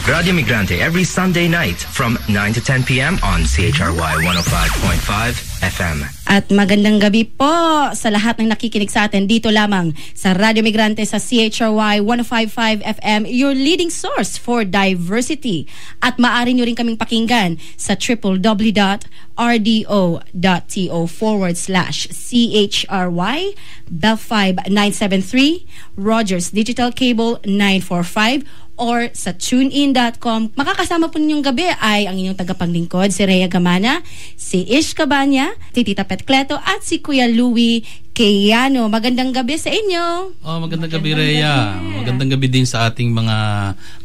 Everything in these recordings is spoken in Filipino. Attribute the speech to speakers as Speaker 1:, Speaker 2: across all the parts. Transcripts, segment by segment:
Speaker 1: Radio Migrante every Sunday night from 9 to 10 p.m. on CHRY 105.5 FM.
Speaker 2: At magandang gabi po sa lahat ng nakikinig sa atin dito lamang sa Radio Migrante sa CHRY 105.5 FM, your leading source for diversity. At maaari nyo rin kaming pakinggan sa www.rdo.to/CHRY, Bell 5973, Rogers Digital Cable 945, or sa tunein.com. Makakasama po ninyong gabi ay ang inyong tagapaglingkod, si Rhea Gamana, si Ish Cabanya, si Tita Pet Cleto, at si Kuya Louie Kayano. Magandang gabi sa inyo.
Speaker 3: Magandang gabi, Rhea. Magandang gabi din sa ating mga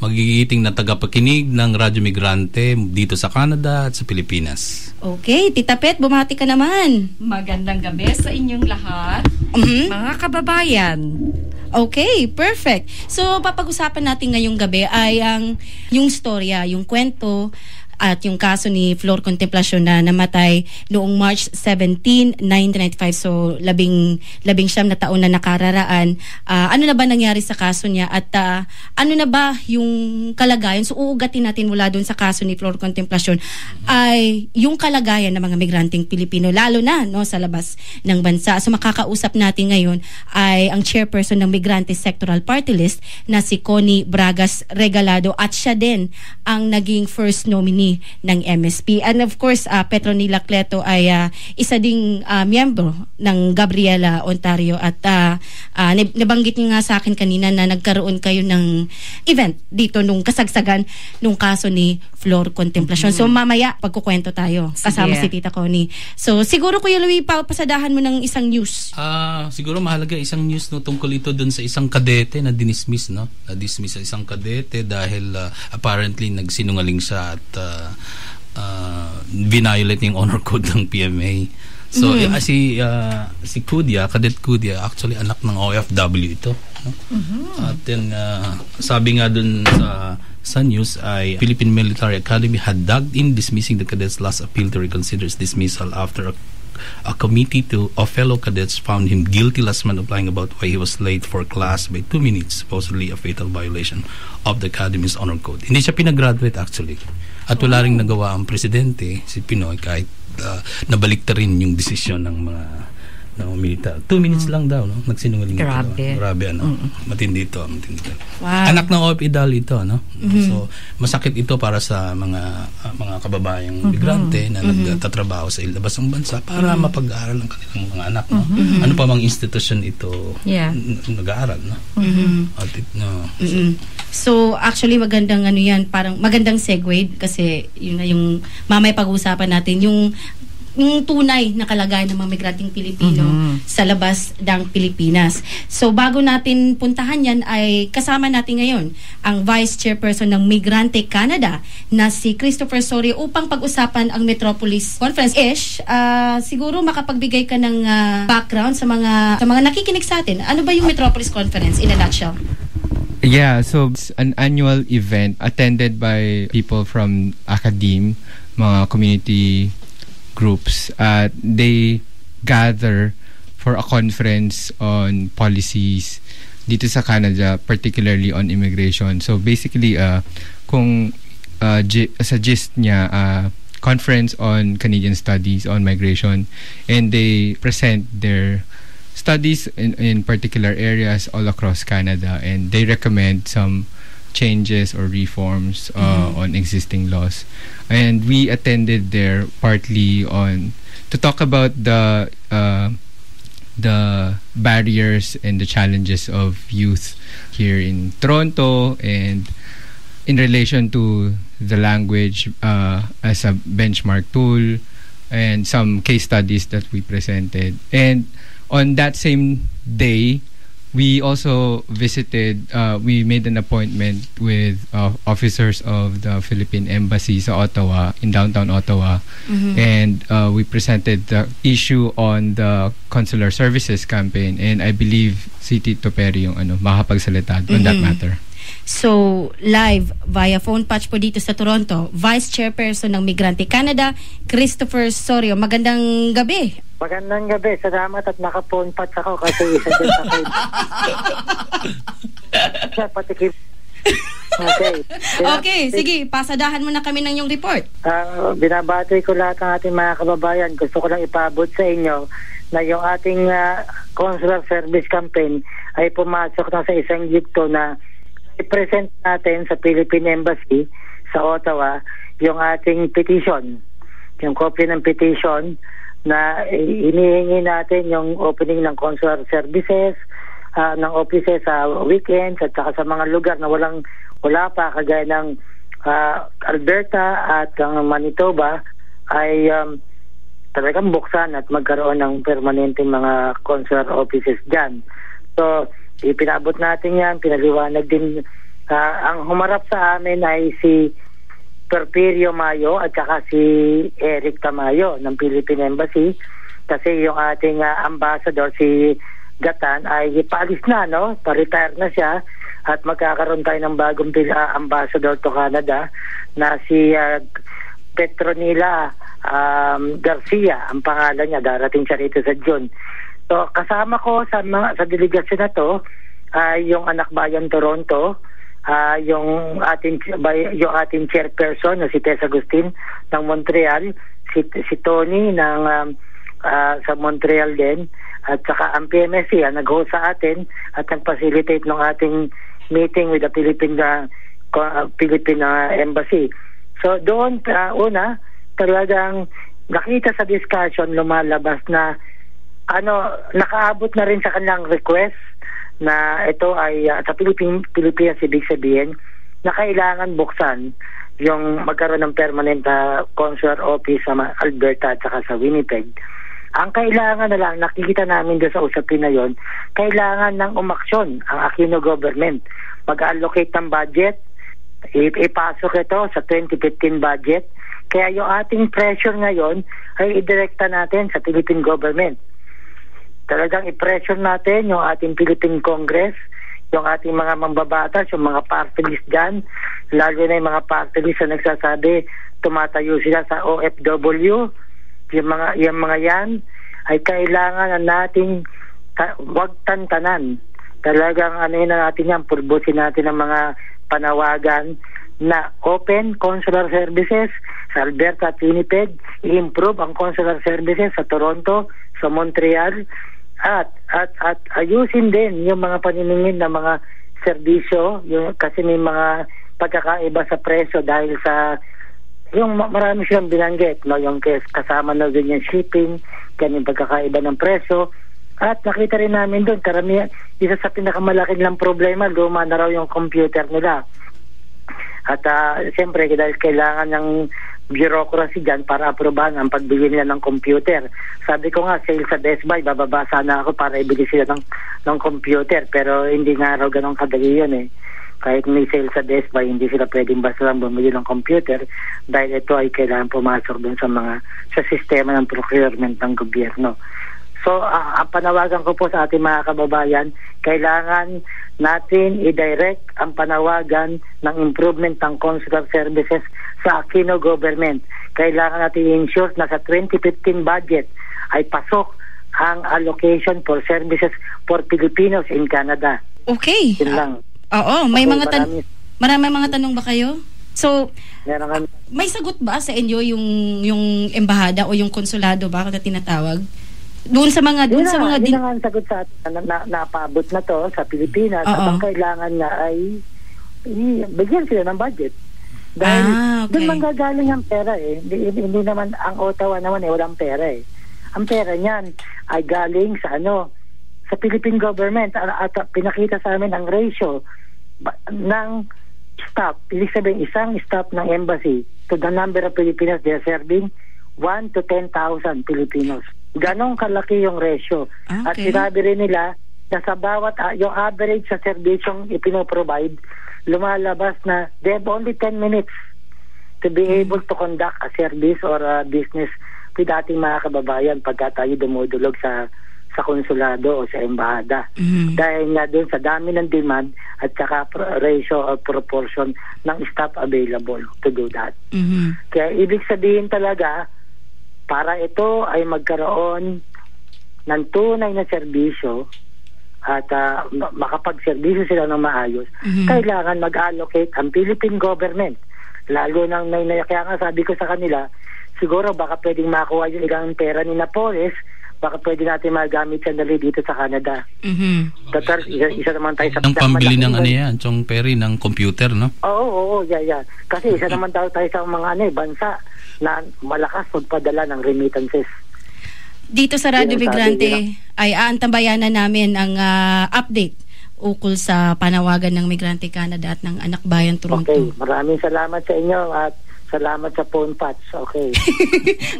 Speaker 3: magigiting na tagapakinig ng Radyo Migrante dito sa Canada at sa Pilipinas.
Speaker 2: Okay, Tita Pet, bumati ka naman.
Speaker 4: Magandang gabi sa inyong lahat, mga kababayan.
Speaker 2: Okay, perfect. So, papag-usapan natin ngayong gabi ay yung storya, yung kwento at yung kaso ni Flor Contemplacion na namatay noong March 17, 1995. So, labing siyam na taon na nakararaan. Ano na ba nangyari sa kaso niya at ano na ba yung kalagayan? So, uugatin natin mula doon sa kaso ni Flor Contemplacion ay yung kalagayan ng mga migranteng Pilipino, lalo na sa labas ng bansa. So, makakausap natin ngayon ay ang chairperson ng Migrante Sectoral Party List na si Connie Bragas Regalado, at siya din ang naging first nominee ng MSP. And of course, Petronila Cleto ay isa ding miyembro ng Gabriela Ontario, at nabanggit niyo nga sa akin kanina na nagkaroon kayo ng event dito nung kasagsagan nung kaso ni Flor Contemplacion. So mamaya pagkukwento tayo kasama si Tita Connie. So siguro Kuya Louie, pasadahan mo ng isang news.
Speaker 3: Siguro mahalaga isang news tungkol ito dun sa isang kadete na dinismiss, na-dismiss sa isang kadete dahil apparently nagsinungaling siya at violate yung honor code ng PMA. So si Kudia, Cadet Kudia, actually anak ng OFW ito. At then sabi nga dun sa news ay Philippine Military Academy had dug in dismissing the cadet's last appeal to reconsider its dismissal after a committee of fellow cadets found him guilty last month of lying about why he was late for class by 2 minutes, supposedly a fatal violation of the Academy's honor code. Hindi siya pinagraduate actually. At wala ring nagawa ang presidente, si Pinoy, kahit nabalikta rin yung desisyon ng mga militar. 2 minutes lang daw, nagsinungaling. Grabe, matindi ito. Wow. Anak ng OFW ito, So, masakit ito para sa mga kababayang migrante na nagtatrabaho sa ilabas ng bansa para mapag-aaral ng kanilang mga anak, Ano pa mang institusyon ito nag-aaral, At
Speaker 2: So, actually magandang yan, parang magandang segue kasi yun na yung mamaya pag-uusapan natin, yung tunay na kalagayan ng mga migranteng Pilipino sa labas ng Pilipinas. So bago natin puntahan yan ay kasama natin ngayon ang Vice Chairperson ng Migrante Canada na si Christopher Sorio upang pag-usapan ang Metropolis Conference. Ish, siguro makapagbigay ka ng background sa mga nakikinig sa atin. Ano ba yung Metropolis Conference in a nutshell?
Speaker 5: Yeah, so it's an annual event attended by people from academe, mga community groups. They gather for a conference on policies dito sa Canada, particularly on immigration. So basically, kung sa gist niya, conference on Canadian studies on migration, and they present their studies in particular areas all across Canada, and they recommend some changes or reforms on existing laws. And we attended there partly to talk about the barriers and the challenges of youth here in Toronto, and in relation to the language as a benchmark tool, and some case studies that we presented. And on that same day, we also visited, we made an appointment with officers of the Philippine Embassy sa Ottawa, in downtown Ottawa. And we presented the issue on the consular services campaign, and I believe si Tito Perry yung makapagsalita on that matter.
Speaker 2: So, live via phone patch po dito sa Toronto, Vice Chairperson ng Migrante Canada, Christopher Sorio. Magandang gabi.
Speaker 6: Magandang gabi. Salamat at naka-phone patch ako kasi isa din sa kayo. Patikim. Okay.
Speaker 2: Okay, sige, pasadahan mo na kami ng iyong report.
Speaker 6: Binabati ko lahat ng ating mga kababayan. Gusto ko lang ipabot sa inyo na yung ating consular service campaign ay pumasok na sa isang yugto na i-present natin sa Philippine Embassy sa Ottawa yung ating petition, yung copy ng petition na inihingi natin yung opening ng consular services, ng offices sa weekends at saka sa mga lugar na wala pa, kagaya ng Alberta at Manitoba ay talagang buksan at magkaroon ng permanenteng mga consular offices dyan. So, ipinabot natin yan, pinaliwanag din. Ang humarap sa amin ay si Porfirio Mayo at saka si Eric Tamayo ng Philippine Embassy, kasi yung ating ambassador si Gatan ay paalis na, no? Pa-retire na siya at magkakaroon tayo ng bagong ambassador to Canada na si Petronila Garcia ang pangalan niya. Darating siya rito sa June. So kasama ko sa delegasyon na to yung anak bayan Toronto, yung ating chairperson na si Tess Agustin ng Montreal, si Tony ng sa Montreal din, at saka ang PMSC nag-host sa atin at nag-facilitate ng ating meeting with the Philippine Embassy. So doon una talagang nakita sa discussion, lumalabas na nakaabot na rin sa kanilang request na ito ay sa Pilipinas, ibig sabihin na kailangan buksan yung magkaroon ng permanent consular office sa Alberta at saka sa Winnipeg. Ang kailangan na lang, nakikita namin doon sa usapin na yon, kailangan ng umaksyon ang Aquino government. Mag-allocate ng budget, ipasok ito sa 2015 budget. Kaya yung ating pressure ngayon ay idirekta natin sa Philippine government. Talagang i-pressure natin yung ating Philippine Congress, yung ating mga mambabatas, yung mga party list dyan, lalo na yung mga party list na nagsasabi tumatayo sila sa OFW. Yung mga yan ay kailangan na nating wag tantanan. Talagang na natin yan, purbusin natin ang mga panawagan na open consular services sa Alberta at Winnipeg, i-improve ang consular services sa Toronto, sa Montreal, at ayusin din yung mga paniningin ng mga serbisyo, kasi may mga pagkakaiba sa presyo dahil sa yung marami silang binanggit, no, yung kasama na din yung shipping, ganyan pagkakaiba ng presyo. At nakita rin namin doon, karamihan, isa sa pinakamalaking lang problema, luma na raw yung computer nila. At siyempre, dahil kailangan ng bureaucracy dyan para aprobahan ang pagbili nila ng computer. Sabi ko nga, sale sa Best Buy, bababa sana ako para ibili sila ng computer. Pero hindi nga raw ganun kadali yun eh. Kahit may sale sa Best Buy, hindi sila pwedeng basta lang bumili ng computer dahil ito ay kailangan pumasok dun sa sistema ng procurement ng gobyerno. So, ang panawagan ko po sa ating mga kababayan, kailangan natin i-direct ang panawagan ng improvement ng consular services sa Aquino government. Kailangan natin i-ensure na sa 2015 budget ay pasok ang allocation for services for Filipinos in Canada.
Speaker 2: Okay.
Speaker 6: Yun lang.
Speaker 2: Oo, may okay, maraming mga tanong ba kayo? So, may sagot ba sa inyo yung embahada o yung konsulado ba na tinatawag? Doon sa mga
Speaker 6: din ang sagot sa atin na napaabot na to sa Pilipinas. At ang kailangan nga ay bigyan sila ng budget. Dahil doon manggagaling ang pera eh. Hindi naman ang Ottawa naman walang pera eh. Ang pera niyan ay galing sa sa Philippine government at pinakita sa amin ang ratio ng staff. Ibig sabihin, isang staff ng embassy to the number of Filipinos they are serving, 1 to 10,000 Filipinos. Ganong kalaki yung ratio. Okay. At sinabi rin nila na sa bawat, yung average sa servisyong ipinoprovide, lumalabas na they have only 10 minutes to be able to conduct a service or a business with ating mga kababayan pagka tayo dumudulog sa konsulado o sa embahada. Dahil nga doon sa dami ng demand at saka ratio or proportion ng staff available to do that. Kaya ibig sabihin talaga, para ito ay magkaroon ng tunay na serbisyo at makapagserbisyo sila ng maayos, kailangan mag-allocate ang Philippine government. Lalo nang kaya nga sabi ko sa kanila, siguro baka pwedeng makuha yung ilang pera ni Napoles, baka pwede natin magamit sandali dito sa Canada. Total, isa naman tayo sa
Speaker 3: ang pambili ng Chong Perry, ng computer, no?
Speaker 6: Oo, yeah. Kasi isa naman tayo sa mga bansa na malakas magpadala ng remittances.
Speaker 2: Dito sa Radyo Migrante ay aantabayanan namin ang update ukol sa panawagan ng Migrante Canada at ng Anak Bayan Toronto.
Speaker 6: Okay, maraming salamat sa inyo at salamat sa phone patch. Okay.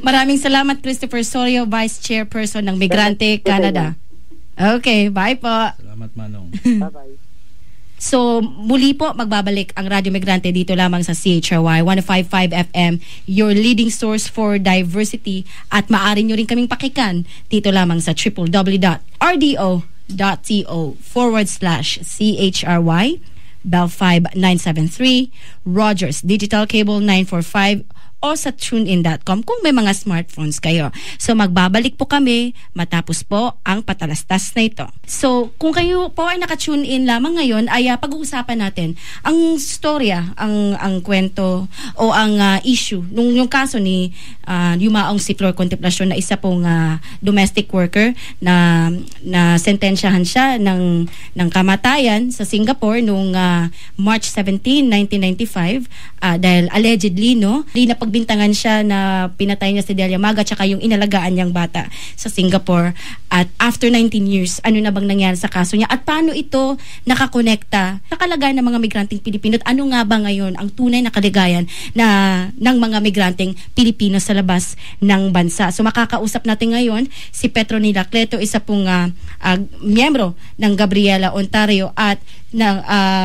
Speaker 2: Maraming salamat, Christopher Sorio, Vice Chairperson ng Migrante Canada. Okay, bye po.
Speaker 3: Salamat, Manong.
Speaker 6: Bye-bye.
Speaker 2: So, muli po magbabalik ang Radyo Migrante dito lamang sa CHRY 105.5 FM, your leading source for diversity, at maaari nyo rin kaming pakikan dito lamang sa www.rdo.co/CHRY, Bell 5973, Rogers Digital Cable 945, o sa tunein.com kung may mga smartphones kayo. So magbabalik po kami matapos po ang patalastas na ito. So kung kayo po ay naka-tune in lamang ngayon, ay pag-uusapan natin ang storya, ang kwento o ang issue yung kaso ni yumaong si Flor Contemplacion, na isa pong domestic worker na sentensyahan siya ng kamatayan sa Singapore noong March 17, 1995 dahil allegedly pagbintangan siya na pinatay niya si Delia Maga tsaka yung inalagaan niyang bata sa Singapore. At after 19 years, ano na bang nangyari sa kaso niya at paano ito nakakonekta sa kalagayan ng mga migranteng Pilipino at ano nga ba ngayon ang tunay na kaligayan ng mga migranteng Pilipino sa labas ng bansa. So makakausap natin ngayon si Petronila Cleto, isa pong miyembro ng Gabriela Ontario at ng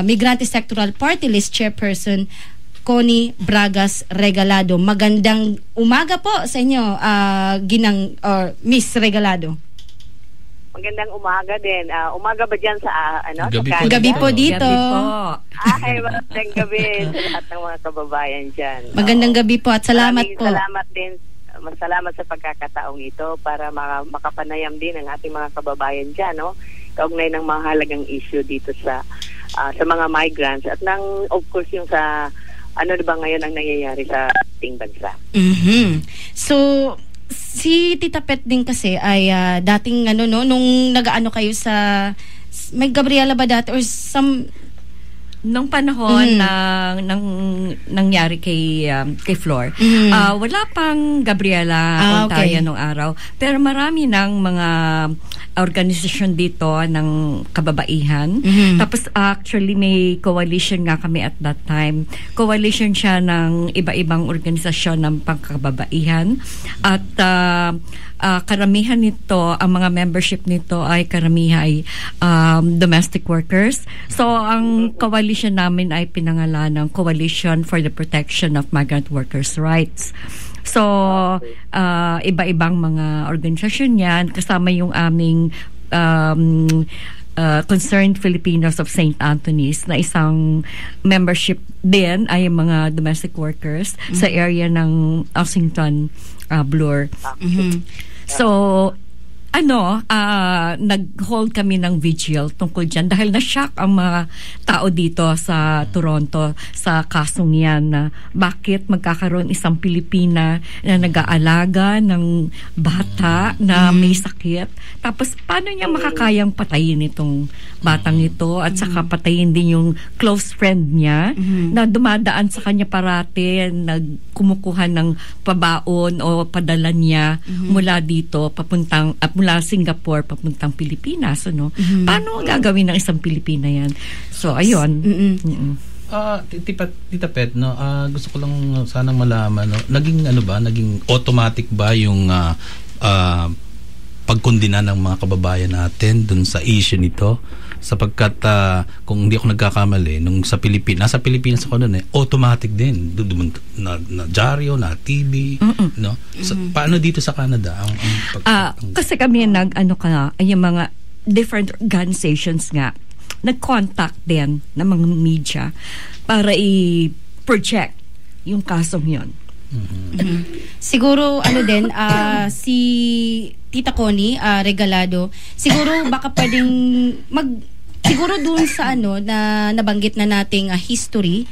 Speaker 2: Migrante Sectoral Party List Chairperson Connie Bragas Regalado. Magandang umaga po sa inyo, Miss Regalado.
Speaker 7: Magandang umaga din. Umaga ba dyan sa
Speaker 2: Gabi po dito.
Speaker 7: Ay, magandang gabi sa lahat ng mga kababayan dyan.
Speaker 2: Magandang gabi po at salamat po.
Speaker 7: Salamat din. Salamat sa pagkakataong ito para makapanayam din ang ating mga kababayan dyan, no? Kaugnay ng mahalagang issue dito sa mga migrants at of course yung sa ano ba ngayon ang nangyayari sa ating bansa.
Speaker 2: So, si Tita Pet din kasi ay dating nung nag-aano kayo sa may Gabriela ba dati or
Speaker 4: nung panahon nang nangyari kay Flor, wala pang Gabriela Ontario nung araw, pero marami ng mga organisasyon dito ng kababaihan. Tapos actually may coalition nga kami at that time. Coalition siya ng iba-ibang organisasyon ng pangkababaihan at karamihan nito, ang mga membership nito ay karamihan ay domestic workers. So ang coalition namin ay pinangalan ng Coalition for the Protection of Migrant Workers' Rights. So, iba-ibang mga organisasyon yan, kasama yung aming Concerned Filipinos of St. Anthony's na isang membership din ay mga domestic workers sa area ng Ossington, Bloor. So, nag-hold kami ng vigil tungkol dyan dahil na-shock ang mga tao dito sa Toronto sa kasong yan na bakit magkakaroon isang Pilipina na nag-aalaga ng bata na may sakit, tapos paano niya makakayang patayin itong batang ito at saka patayin din yung close friend niya na dumadaan sa kanya parati, nagkumukuha ng pabaon o padala niya mula dito mula Singapore papuntang Pilipinas, Paano gagawin ng isang Pilipina yan? So, ayun.
Speaker 3: Tita Pet, gusto ko lang sanang malaman, naging automatic ba yung pagkondina ng mga kababayan natin dun sa issue nito? Sapagkat kung hindi ako nagkakamali, nung nasa Pilipinas ako noon, automatic din. Na dyaryo, na TV, no? So, paano dito sa Canada?
Speaker 4: Kasi kami yung mga different organizations nga, nag-contact din ng mga media para i-project yung kasong yun.
Speaker 2: Siguro, si Tita Connie Regalado, siguro baka pwedeng siguro dun sa na nabanggit na nating history,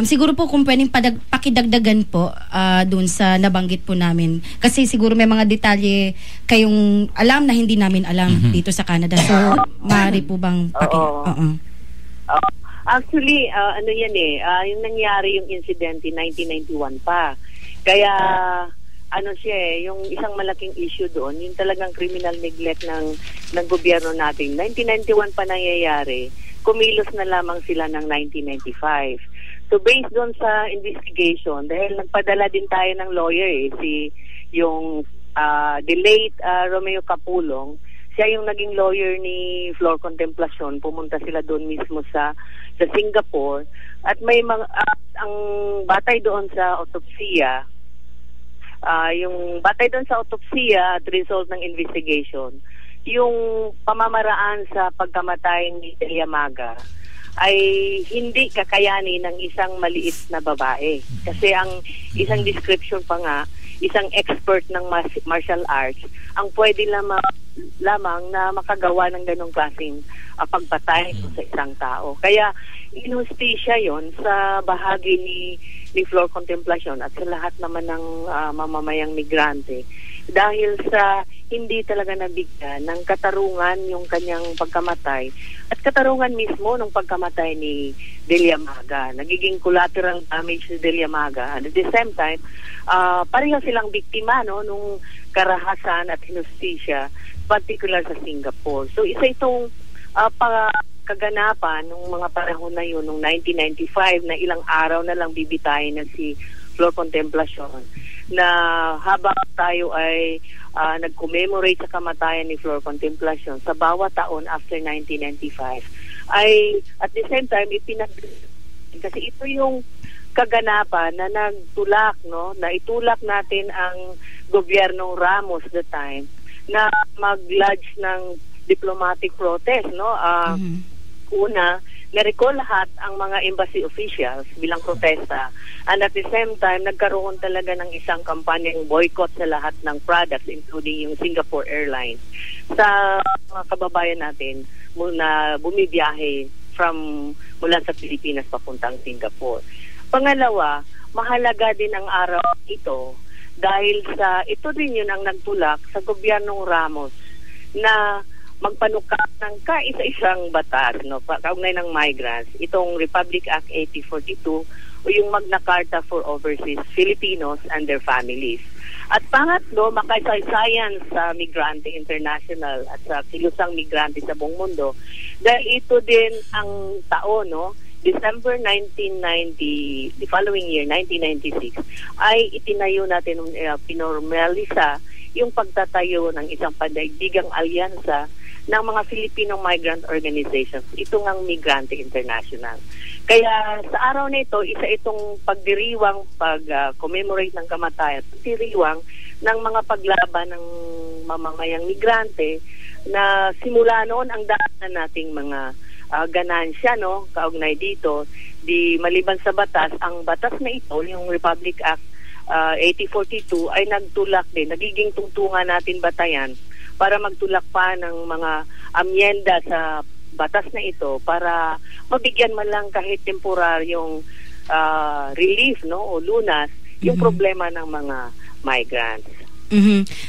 Speaker 2: siguro po kung pwedeng pakidagdagan po dun sa nabanggit po namin. Kasi siguro may mga detalye kayong alam na hindi namin alam dito sa Canada. So, maaari po bang
Speaker 7: Actually, yan yung nangyari yung incident in 1991 pa. Kaya, yung isang malaking issue doon, yung talagang criminal neglect ng gobyerno natin. 1991 pa nangyayari, kumilos na lamang sila ng 1995. So based doon sa investigation, dahil nagpadala din tayo ng lawyer yung the late Romeo Capulong, siya yung naging lawyer ni Flor Contemplacion. Pumunta sila doon mismo sa Singapore at may mga ang batay doon sa autopsia, at result ng investigation, yung pamamaraan sa pagkamatay ni Delia Maga ay hindi kakayanin ng isang maliit na babae. Kasi ang isang description pa nga, isang expert ng martial arts ang pwede lamang na makagawa ng ganong klaseng pagpatay sa isang tao. Kaya inustisya yon sa bahagi ni Flor Contemplacion at sa lahat naman ng mamamayang migrante dahil sa hindi talaga nabigyan ng katarungan yung kanyang pagkamatay at katarungan mismo ng pagkamatay ni Delia Maga. Nagiging collateral damage ni Delia Maga. And at the same time, pareho silang biktima nung karahasan at hinustisya, particular sa Singapore. So isa itong kaganapan nung mga panahon na yun, nung 1995, na ilang araw na lang bibitayin na si Flor Contemplacion, na habang tayo ay nag-commemorate sa kamatayan ni Flor Contemplacion sa bawat taon after 1995, ay at the same time kasi ito yung kaganapan na nagtulak, na itulak natin ang gobyernong Ramos the time na mag-lodge ng diplomatic protest, Una, na-recall lahat ang mga embassy officials bilang protesta, and at the same time nagkaroon talaga ng isang kampanyang boycott sa lahat ng products, including yung Singapore Airlines, sa mga kababayan natin na bumibiyahe mula sa Pilipinas papuntang Singapore. Pangalawa, mahalaga din ang araw ito dahil ito din yun ang nagtulak sa gobyernong Ramos na magpanukla ng kaisa-isang batas, kaugnay ng migrants, itong Republic Act 8042 o yung Magna Carta for Overseas Filipinos and their families. At pangatlo, makasaysayan sa Migrante International at sa kilusang migrante sa buong mundo dahil ito din ang taon, December 1990, the following year, 1996, ay itinayo natin, pinormalisa yung pagtatayo ng isang pandaigdigang alyansa ng mga Filipino migrant organizations, itong ang Migrante International. Kaya sa araw na ito, isa itong pagdiriwang, pag-commemorate ng kamatayan, pagdiriwang ng mga paglaban ng mamamayang migrante na simula noon ang daan nating mga ganansya, kaugnay dito, maliban sa batas, ang batas na ito, yung Republic Act 8042 ay nagtulak din, nagiging tungtungan natin batayan para magtulak pa ng mga amyenda sa batas na ito para mabigyan man lang kahit temporaryong relief o lunas yung problema ng mga migrants.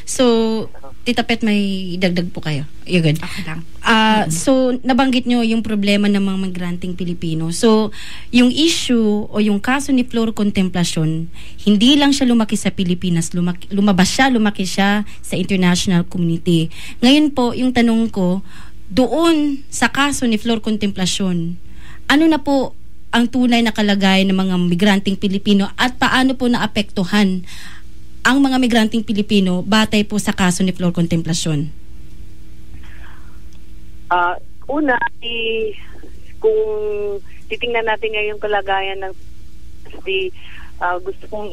Speaker 2: So, Tita Pet, may dagdag po kayo? You're good.
Speaker 4: Okay lang.
Speaker 2: So, nabanggit nyo yung problema ng mga migranteng Pilipino. So, yung issue o yung kaso ni Flor Contemplacion, hindi lang siya lumaki sa Pilipinas, lumaki siya sa international community. Ngayon po, yung tanong ko, doon sa kaso ni Flor Contemplacion, ano na po ang tunay na kalagayan ng mga migranteng Pilipino at paano po naapektuhan ang mga migranteng Pilipino batay po sa kaso ni Flor Contemplacion?
Speaker 7: Una, kung titingnan natin ngayon yung kalagayan ng gusto kong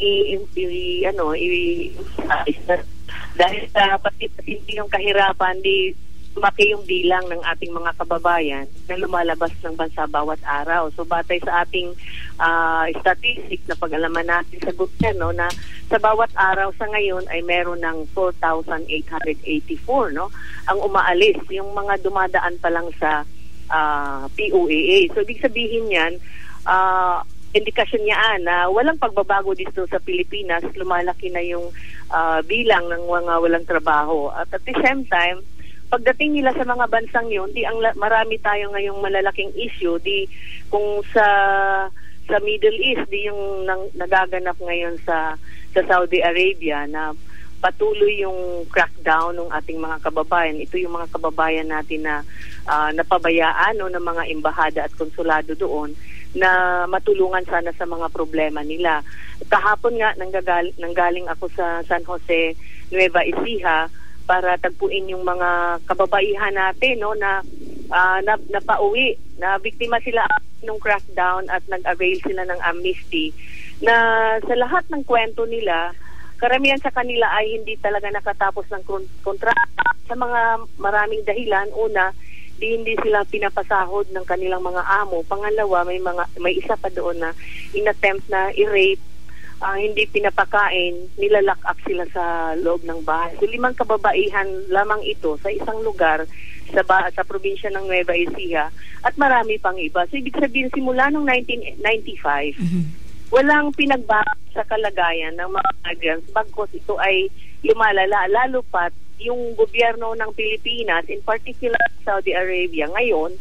Speaker 7: dahil sa pati yung kahirapan, lumaki yung bilang ng ating mga kababayan na lumalabas ng bansa bawat araw. So batay sa ating statistics na pag-alaman natin sa gobyerno na sa bawat araw sa ngayon ay meron ng 4,884 no ang umaalis, yung mga dumadaan pa lang sa POAA. So ibig sabihin yan, indikasyon niya na walang pagbabago dito sa Pilipinas, lumalaki na yung bilang ng mga walang trabaho. At the same time, pagdating nila sa mga bansang yun, marami tayo ngayong malalaking issue, kung sa Middle East, yung nagaganap ngayon sa Saudi Arabia na patuloy yung crackdown ng ating mga kababayan. Ito yung mga kababayan natin na napabayaan ng mga embahada at konsulado doon na matulungan sana sa mga problema nila. Kahapon nga nanggaling ako sa San Jose, Nueva Ecija para tagpuin yung mga kababaihan natin na napauwi, na biktima sila ng crackdown at nag-avail sila ng amnesty, na sa lahat ng kwento nila, karamihan sa kanila ay hindi talaga nakatapos ng kontrata sa mga maraming dahilan. Una, hindi sila pinapasahod ng kanilang mga amo. Pangalawa, may isa pa doon na inattempt na i-rape, hindi pinapakain, nilalock up sila sa loob ng bahay. So 5 kababaihan lamang ito sa isang lugar sa probinsya ng Nueva Ecija, at marami pang iba. So ibig sabihin, simula noong 1995, walang pinagbago sa kalagayan ng mga migrants, bagkos ito ay lumalala, lalo pat yung gobyerno ng Pilipinas, in particular Saudi Arabia, ngayon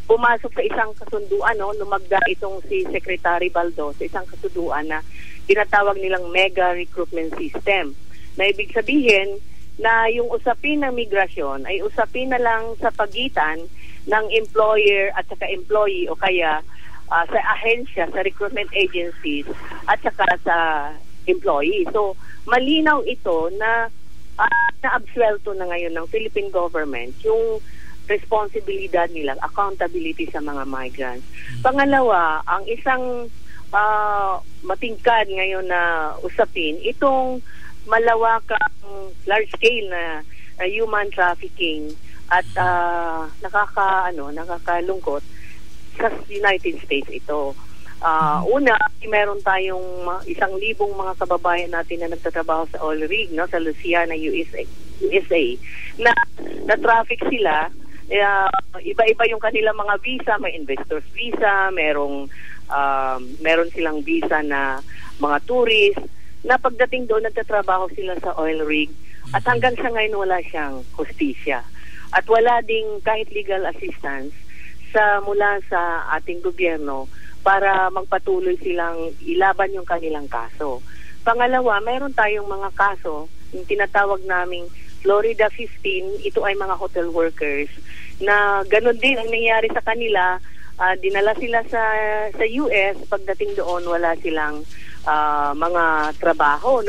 Speaker 7: pumasok sa isang kasunduan, lumagda itong si Secretary Baldo sa isang kasunduan na tinatawag nilang mega recruitment system, na ibig sabihin na yung usapin ng migrasyon ay usapin na lang sa pagitan ng employer at saka employee, o kaya sa ahensya, sa recruitment agencies at saka sa employee. So malinaw ito na na-absuelto na ngayon ng Philippine government yung responsibilidad nila, accountability sa mga migrants. Pangalawa, ang isang matingkad ngayon na usapin, itong malawakang large scale na human trafficking at nakakalungkot sa United States ito. Una, meron tayong 1,000 mga kababayan natin na nagtatrabaho sa oil rig, sa Louisiana, USA, na traffic sila. Iba-iba yung kanilang mga visa, may investor's visa, meron silang visa na mga tourist, na pagdating doon nagtatrabaho sila sa oil rig, at hanggang sa ngayon wala siyang hustisya. At wala ding kahit legal assistance mula sa ating gobyerno para magpatuloy silang ilaban yung kanilang kaso. Pangalawa, mayroon tayong mga kaso, yung tinatawag naming Florida 15, ito ay mga hotel workers, na ganun din ang nangyari sa kanila. Dinala sila sa US, pagdating doon wala silang mga trabaho,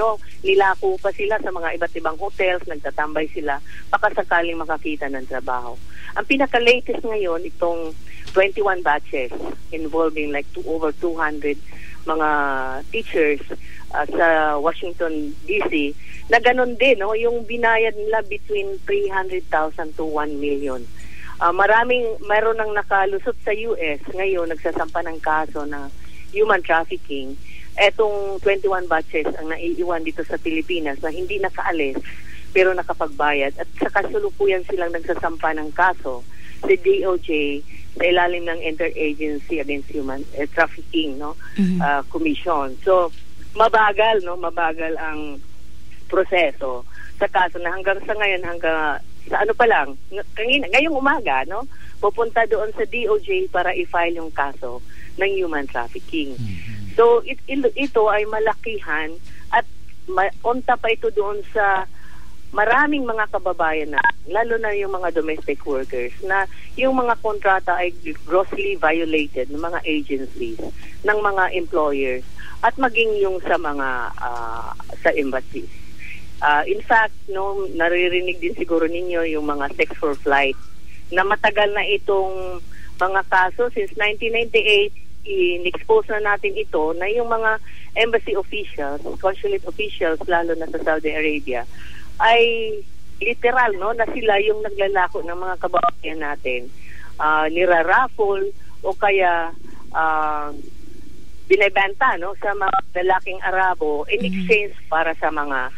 Speaker 7: nilako pa sila sa mga iba't ibang hotels, nagtatambay sila pakasakaling makakita ng trabaho. Ang pinaka-latest ngayon, itong 21 batches involving over 200 mga teachers sa Washington DC, na ganun din, yung binayad nila between 300,000 to 1 million. Mayroon nang nakalusot sa US ngayon, nagsasampa ng kaso na human trafficking. Etong 21 batches ang naiiwan dito sa Pilipinas na hindi nakaalis pero nakapagbayad, at sa kasulukuyan silang nagsasampa ng kaso sa DOJ sa ilalim ng Interagency Against Human Trafficking Commission. So mabagal ang proseso sa kaso na hanggang sa ngayon, sa ngayong umaga, pupunta doon sa DOJ para i-file yung kaso ng human trafficking. So ito ay malakihan, at onta pa ito doon sa maraming mga kababayan na, lalo na yung mga domestic workers, na yung mga kontrata ay grossly violated ng mga agencies, ng mga employers, at maging yung sa mga sa embassies. In fact, naririnig din siguro ninyo yung mga sex for flight, na matagal na itong mga kaso. Since 1998, in-expose na natin ito, na yung mga embassy officials, consulate officials, lalo na sa Saudi Arabia, ay literal, na sila yung naglalako ng mga kababayan natin. Niraraffle o kaya binebenta sa mga lalaking Arabo in exchange para sa mga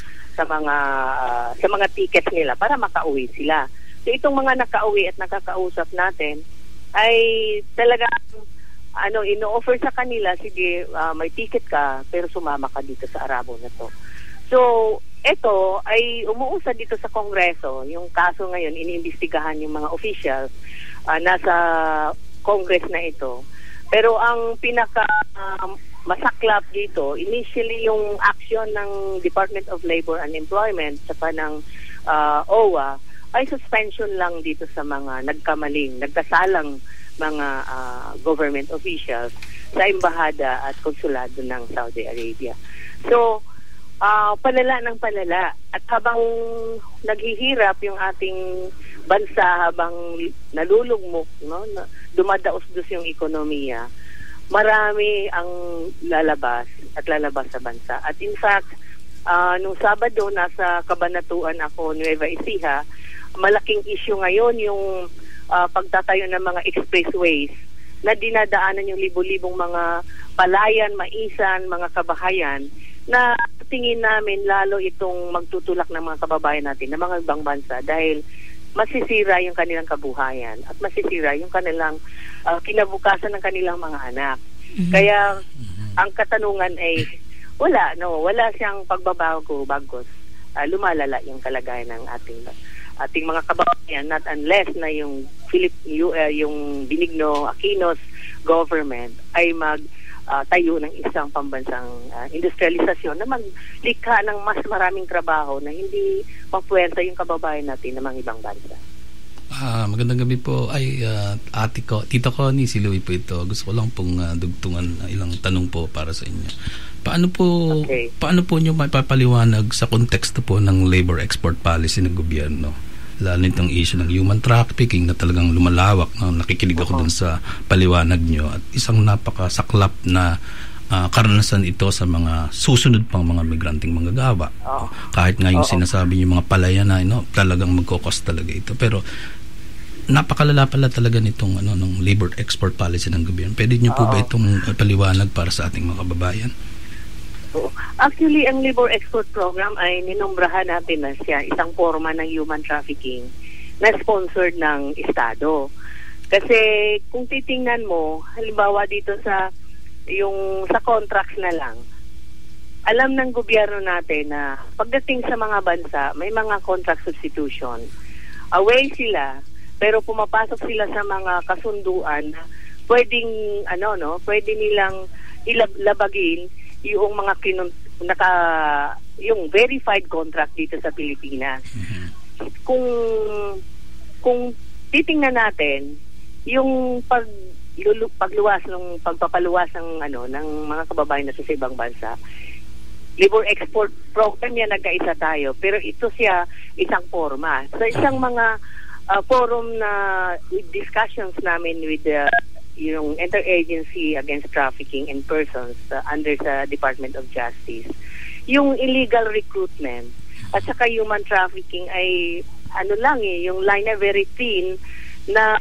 Speaker 7: tickets nila para makauwi sila. So itong mga nakauwi at nakakausap natin ay talagang ino-offer sa kanila, sige, may ticket ka pero sumama ka dito sa Arabo na to. So ito ay umuusad dito sa Kongreso. Yung kaso ngayon iniimbestigahan yung mga officials nasa Congress na ito. Pero ang pinaka masaklap dito, initially yung action ng Department of Labor and Employment saka ng OWA ay suspension lang dito sa mga nagkasalang mga government officials sa embahada at konsulado ng Saudi Arabia. So, palala ng palala. At habang naghihirap yung ating bansa, habang nalulugmok, dumadaos-dos yung ekonomiya, marami ang lalabas sa bansa. At in fact, nung Sabado, nasa Kabanatuan ako, Nueva Ecija, malaking issue ngayon yung pagtatayo ng mga expressways na dinadaanan yung libo-libong mga palayan, maisan, mga kabahayan na tingin namin lalo itong magtutulak ng mga kababayan natin ng mga ibang bansa dahil masisira yung kanilang kabuhayan at masisira yung kanilang kinabukasan ng kanilang mga anak. Kaya ang katanungan ay wala siyang pagbabago bagos lumalala yung kalagayan ng ating mga kababayan, not unless na yung yung Benigno Aquinos government ay tayo ng isang pambansang industrialisasyon na maglikha ng mas maraming trabaho na hindi mapuwersa yung kababayan natin ng mga ibang bansa.
Speaker 3: Magandang gabi po. Tito ko ni si Louie po ito. Gusto ko lang pong dugtungan ilang tanong po para sa inyo. Paano po nyo mapapaliwanag sa konteksto po ng labor export policy ng gobyerno? Lalo itong issue ng human trafficking na talagang lumalawak. Nakikinig ako dun sa paliwanag nyo. At isang napakasaklap na karanasan ito sa mga susunod pang mga migranteng manggagawa. Kahit nga yung sinasabi yung mga palayan na talagang magkokos talaga ito. Pero napakalala pala talaga nitong ng labor export policy ng gobyerno. Pwede nyo po ba itong paliwanag para sa ating mga kababayan?
Speaker 7: Actually, ang labor export program ay ninombrahan natin na siya isang forma ng human trafficking na sponsored ng Estado. Kasi kung titingnan mo, halimbawa dito sa contracts na lang, alam ng gobyerno natin na pagdating sa mga bansa, may mga contract substitution. Away sila, pero pumapasok sila sa mga kasunduan na pwede nilang ilabagin yung mga yung verified contract dito sa Pilipinas. Kung titingnan natin yung pagpapaluwas ng mga kababayan na sa ibang bansa, labor export program yan, nagkaisa tayo, pero ito siya isang forma. Sa isang mga forum na with discussions namin with yung Interagency Against Trafficking in Persons under sa Department of Justice, yung illegal recruitment at saka human trafficking ay yung line na very thin na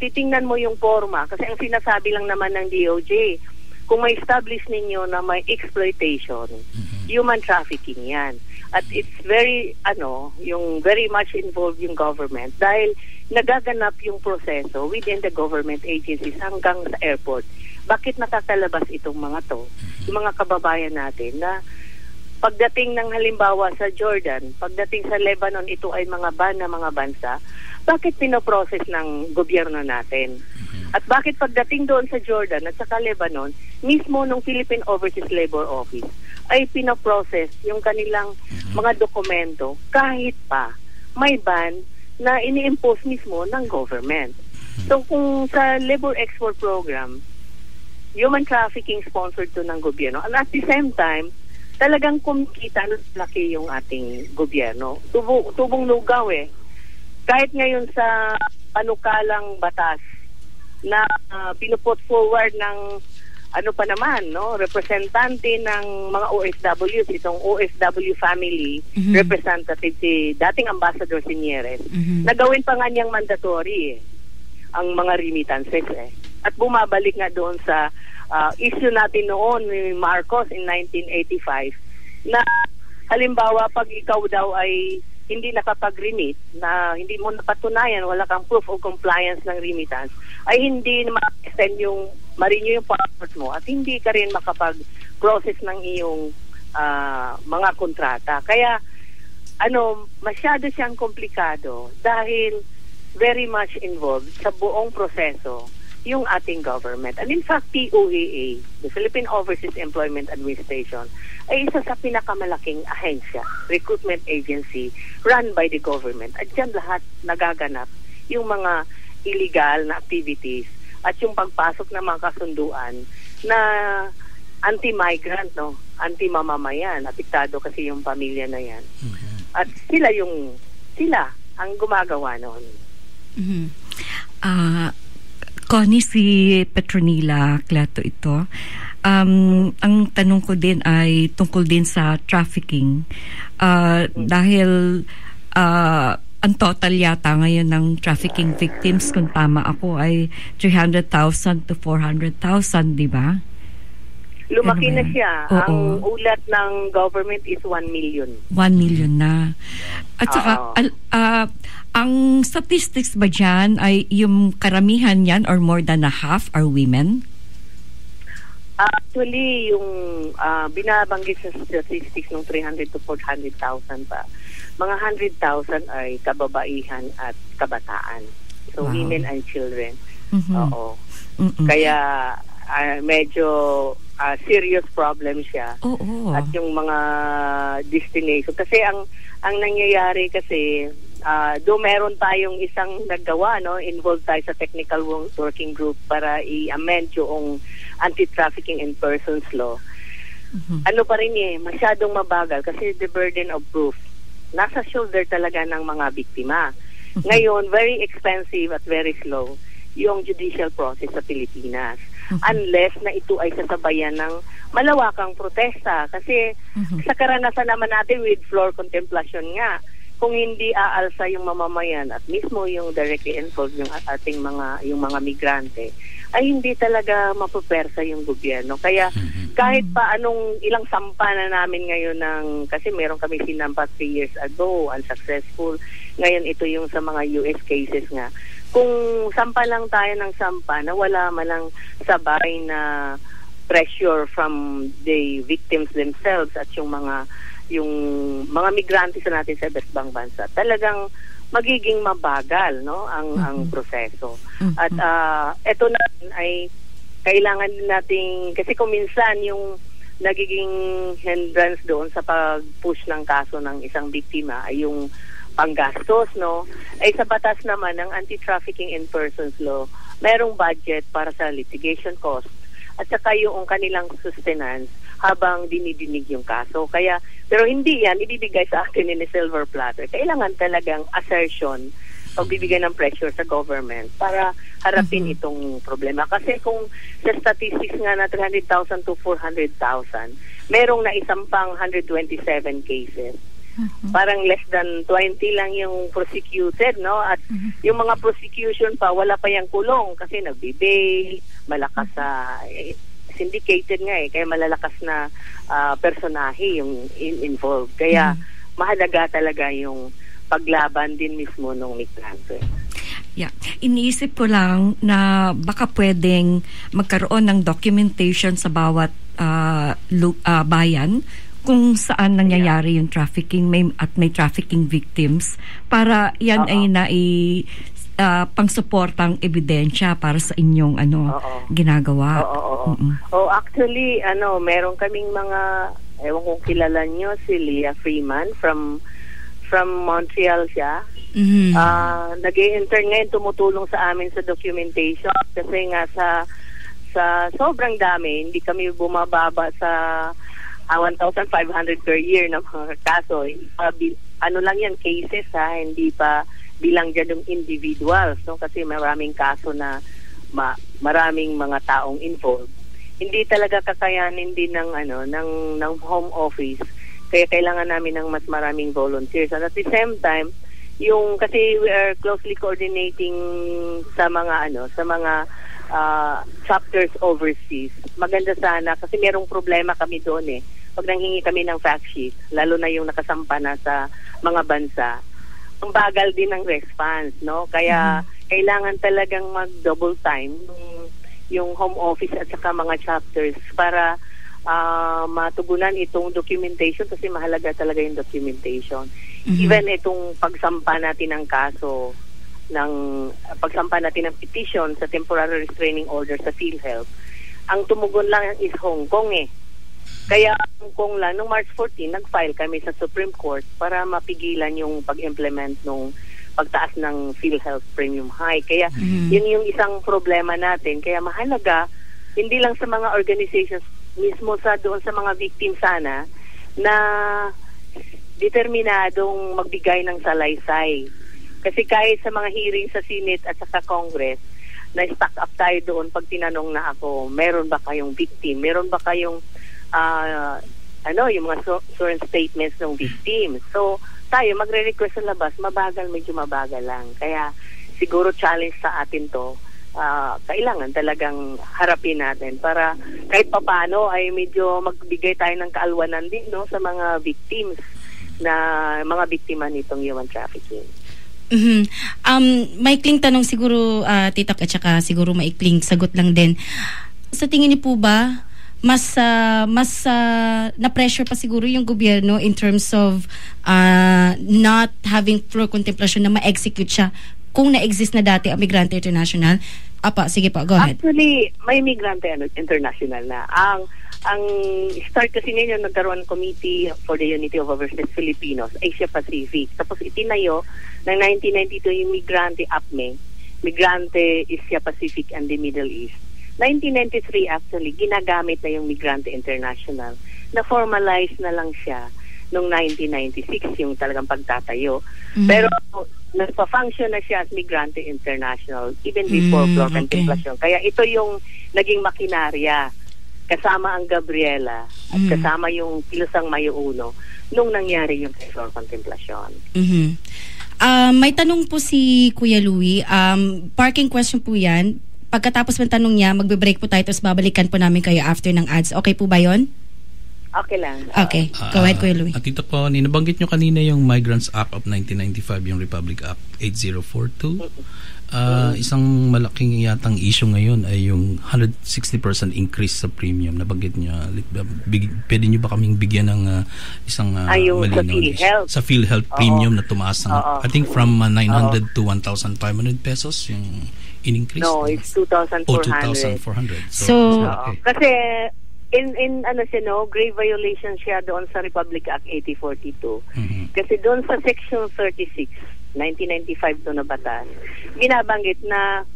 Speaker 7: titingnan mo yung forma. Kasi ang sinasabi lang naman ng DOJ, kung may establish ninyo na may exploitation, human trafficking yan. At it's very very much involved yung government dahil nagaganap yung proseso within the government agencies hanggang sa airport. Bakit nakakalabas itong mga to? Yung mga kababayan natin na pagdating ng halimbawa sa Jordan, pagdating sa Lebanon, ito ay mga mga bansa, bakit pinoprocess ng gobyerno natin? At bakit pagdating doon sa Jordan at saka Lebanon, mismo ng Philippine Overseas Labor Office ay pinoprocess yung kanilang mga dokumento kahit pa may ban na ini-impose mismo ng government. So kung sa labor export program, human trafficking sponsored to ng gobyerno, and at the same time, talagang kumikita ng laki yung ating gobyerno. Tubong lugaw Kahit ngayon sa panukalang batas na pinuput forward ng representante ng mga OFWs, itong OFW family representative, si dating Ambassador Sinières, na gawin pa nga niyang mandatory. ang mga remittances At bumabalik nga doon sa issue natin noon ni Marcos in 1985 na halimbawa pag ikaw daw ay hindi nakapag-remit, na hindi mo napatunayan, wala kang proof of compliance ng remittance, ay hindi ma-extend yung ma-renew yung passport mo at hindi ka rin makapag-process ng iyong mga kontrata. Kaya masyado siyang komplikado dahil very much involved sa buong proseso yung ating government. And in fact, POEA, the Philippine Overseas Employment Administration, ay isa sa pinakamalaking ahensya, recruitment agency, run by the government. At dyan lahat nagaganap yung mga illegal na activities at yung pagpasok ng mga kasunduan na anti-migrant, anti-mamamayan, apektado kasi yung pamilya na yan. At sila ang gumagawa noon.
Speaker 4: Connie, si Petronila Cleto ito. Ang tanong ko din ay tungkol din sa trafficking. Dahil ang total yata ngayon ng trafficking victims, kung tama ako, ay 300,000 to 400,000, di ba?
Speaker 7: Lumaki na siya. Ang ulat ng government is 1 million.
Speaker 4: 1 million na. At saka, ang statistics ba dyan ay yung karamihan yan or more than a half are women?
Speaker 7: Actually, yung binabanggit sa statistics ng 300 to 400,000 pa, mga 100,000 ay kababaihan at kabataan. So, women and children. Oo. Kaya, medyo serious problem siya. At yung mga destination. Kasi ang nangyayari kasi, do meron tayong isang naggawa, involved tayo sa technical working group para i-amend yung anti-trafficking in persons law. Ano pa rin masyadong mabagal kasi the burden of proof nasa shoulder talaga ng mga biktima. Ngayon, very expensive at very slow yung judicial process sa Pilipinas. Unless na ito ay sasabayan ng malawakang protesta. Kasi sa karanasan naman natin with floor contemplation nga, kung hindi aalsa yung mamamayan at mismo yung directly involved yung ating mga migrante, ay hindi talaga mapupersa yung gobyerno. Kaya kahit pa anong ilang sampa na namin ngayon kasi meron kami sinampa 3 years ago, unsuccessful. Ngayon ito yung sa mga US cases nga. Kung sampa lang tayo ng sampa na wala malang sabay na pressure from the victims themselves at yung mga migrante sa natin sa iba't ibang bansa, talagang magiging mabagal ang proseso. At ito na ay kailangan nating, kasi kung minsan yung nagiging hindrance doon sa pag-push ng kaso ng isang biktima ay yung panggastos, ay sa batas naman ng anti-trafficking in persons law, merong budget para sa litigation cost at saka yung kanilang sustenance habang dinidinig yung kaso. Kaya, pero hindi yan ibibigay sa akin in a silver platter. Kailangan talagang assertion, pagbibigay ng pressure sa government para harapin itong problema. Kasi kung sa statistics nga na 300,000 to 400,000, merong naisampang 127 cases. Parang less than 20 lang yung prosecuted, At yung mga prosecution pa, wala pa yung kulong kasi nagbe-bail, malakas sa syndicated nga kaya malalakas na personahe yung involved. Kaya mahalaga talaga yung paglaban din mismo ng migrante.
Speaker 4: Yeah. Iniisip ko lang na baka pwedeng magkaroon ng documentation sa bawat bayan kung saan nangyayari yung trafficking at may trafficking victims para yan ay pang-suportang ebidensya para sa inyong ginagawa. Actually,
Speaker 7: meron kaming mga, ewan kung kilala nyo, si Leah Freeman from Montreal siya. Nag-i-intern ngayon, tumutulong sa amin sa documentation kasi nga sa sobrang dami, hindi kami bumababa sa 1,500 per year na mga kaso. Lang yan, cases hindi pa bilang dyan ng individuals, kasi maraming kaso na maraming mga taong involved. Hindi talaga kakayanin din ng home office. Kaya kailangan namin ng mas maraming volunteers. And at the same time, kasi we are closely coordinating sa mga chapters overseas. Maganda sana kasi merong problema kami doon pag nanghingi kami ng fact sheet, lalo na yung nakasampa na sa mga bansa, ang bagal din ng response, no? Kaya kailangan talagang mag-double time yung home office at saka mga chapters para matugunan itong documentation kasi mahalaga talaga yung documentation. Even itong pagsampa natin ng kaso, pagsampa natin ng petition sa temporary restraining order sa PhilHealth, ang tumugon lang is Hong Kong Kaya Hong Kong lang, noong March 14, nag-file kami sa Supreme Court para mapigilan yung pag-implement ng pagtaas ng PhilHealth Premium High. Kaya yun yung isang problema natin. Kaya mahalaga, hindi lang sa mga organizations, mismo doon sa mga victim sana, na determinadong magbigay ng salaysay. Kasi kahit sa mga hearing sa Senate at sa Congress, na-stack up tayo doon pag tinanong na ako, meron ba kayong victim? Meron ba kayong yung mga sworn statements ng victim? So, tayo magre-request sa labas, medyo mabagal lang. Kaya siguro challenge sa atin to. Kailangan talagang harapin natin para kahit papano ay medyo magbigay tayo ng kaalwanan din sa mga victims na mga biktima nitong human trafficking.
Speaker 2: Maikling tanong siguro, Tita, at saka siguro maikling sagot lang din. Sa tingin niyo po ba, mas na-pressure pa siguro yung gobyerno in terms of not having floor contemplation na ma-execute siya kung na-exist na dati ang Migrante International? Sige pa, go ahead. Actually,
Speaker 7: may Migrante International na. Ang start kasi ninyo, nagkaroon ng Committee for the Unity of Overseas Filipinos, Asia Pacific. Tapos itinayo ng 1992 yung Migrante APME, Migrante Asia Pacific and the Middle East. 1993 actually, ginagamit na yung Migrante International. Na-formalize na lang siya noong 1996, yung talagang pagtatayo. Pero nagpa-function na siya as Migrante International even before floor contemplation. Kaya ito yung naging makinarya kasama ang Gabriela at kasama yung Kilusang Mayo Uno nung nangyari yung floor contemplation.
Speaker 2: May tanong po si Kuya Louie. Parking question po yan. Pagkatapos ng tanong niya, magbe-break po tayo tapos babalikan po namin kayo after ng ads. Okay po ba yon?
Speaker 7: Okay lang.
Speaker 2: Okay. Go ahead, Kuya Louie.
Speaker 3: At ito po, nabanggit nyo kanina yung Migrants Act of 1995, yung Republic Act 8042. Isang malaking yatang issue ngayon ay yung 160% increase sa premium. Nabanggit nyo. Pwede nyo ba kaming bigyan ng isang malinaw? Sa PhilHealth premium na tumaas ng, I think from 900 to 1,500 pesos yung in-increase.
Speaker 7: No, it's 2,400.
Speaker 3: 2,400.
Speaker 7: Kasi in grave violation siya doon sa Republic Act 8042. Kasi doon sa Section 36, 1995 to na batas, binabanggit na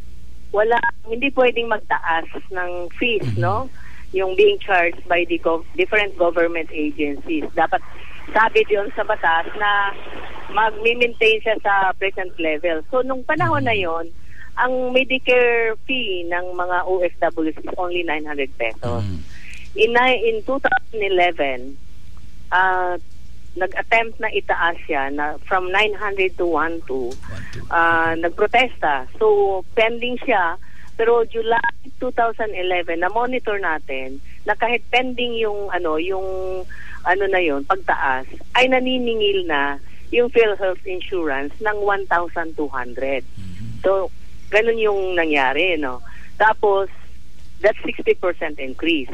Speaker 7: hindi pwedeng magtaas ng fees, no? Yung being charged by the different government agencies. Dapat sabi diyon sa batas na mag-maintain siya sa present level. So nung panahon na yon, ang Medicare fee ng mga OFWs is only 900 pesos. In 2011, nag-attempt na itaas siya na from 900 to 1,200. Nagprotesta. So, pending siya. Pero July 2011, na-monitor natin na kahit pending yung pagtaas, ay naniningil na yung PhilHealth insurance ng 1,200. So, ganun yung nangyari, no? Tapos, that's 60% increase.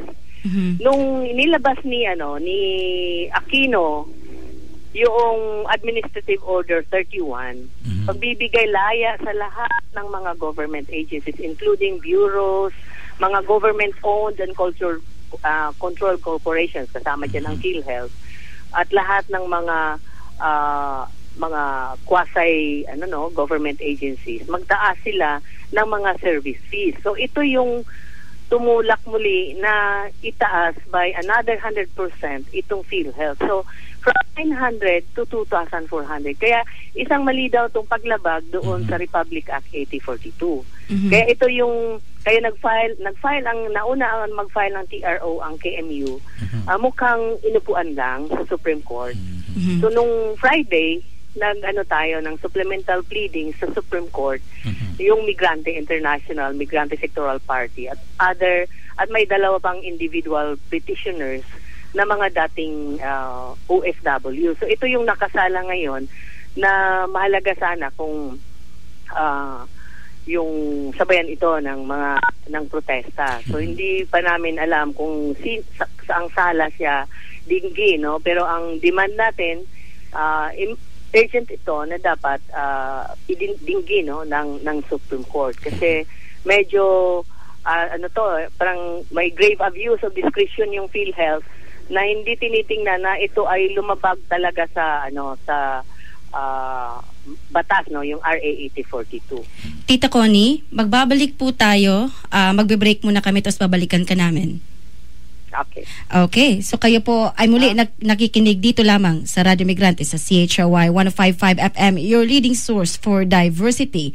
Speaker 7: Nung inilabas ni Aquino yung Administrative Order 31, pagbibigay laya sa lahat ng mga government agencies, including bureaus, mga government-owned and controlled corporations, kasama dyan ang PhilHealth, at lahat ng mga quasi government agencies, magtaas sila ng mga service fees. So ito yung tumulak muli na itaas by another 100% itong PhilHealth. So from 900 to 2,400. Kaya isang mali daw itong paglabag doon sa Republic Act 8042. Kaya ito yung nag-file ang nauna ang mag-file ng TRO ang KMU. Mukhang inupuan lang sa Supreme Court. So nung Friday, tayo ng supplemental pleading sa Supreme Court, yung Migrante International, Migrante Sectoral Party at may dalawa pang individual petitioners na mga dating OFW. So ito yung nakasala ngayon na mahalaga sana kung yung sabayan ito ng protesta. So hindi pa namin alam kung saang sala siya dinggi, no? Pero ang demand natin urgent ito na dapat idinggi, no, ng Supreme Court kasi medyo parang may grave abuse of discretion yung PhilHealth na hindi tinitingnan na ito ay lumabag talaga sa batas, no, yung RA 8042.
Speaker 2: Tita Connie, magbabalik po tayo. Magbe-break muna kami tapos babalikan ka namin. Okay. So kayo po ay muli nakikinig dito lamang sa Radyo Migrante sa CHRY 105.5 FM, your leading source for diversity.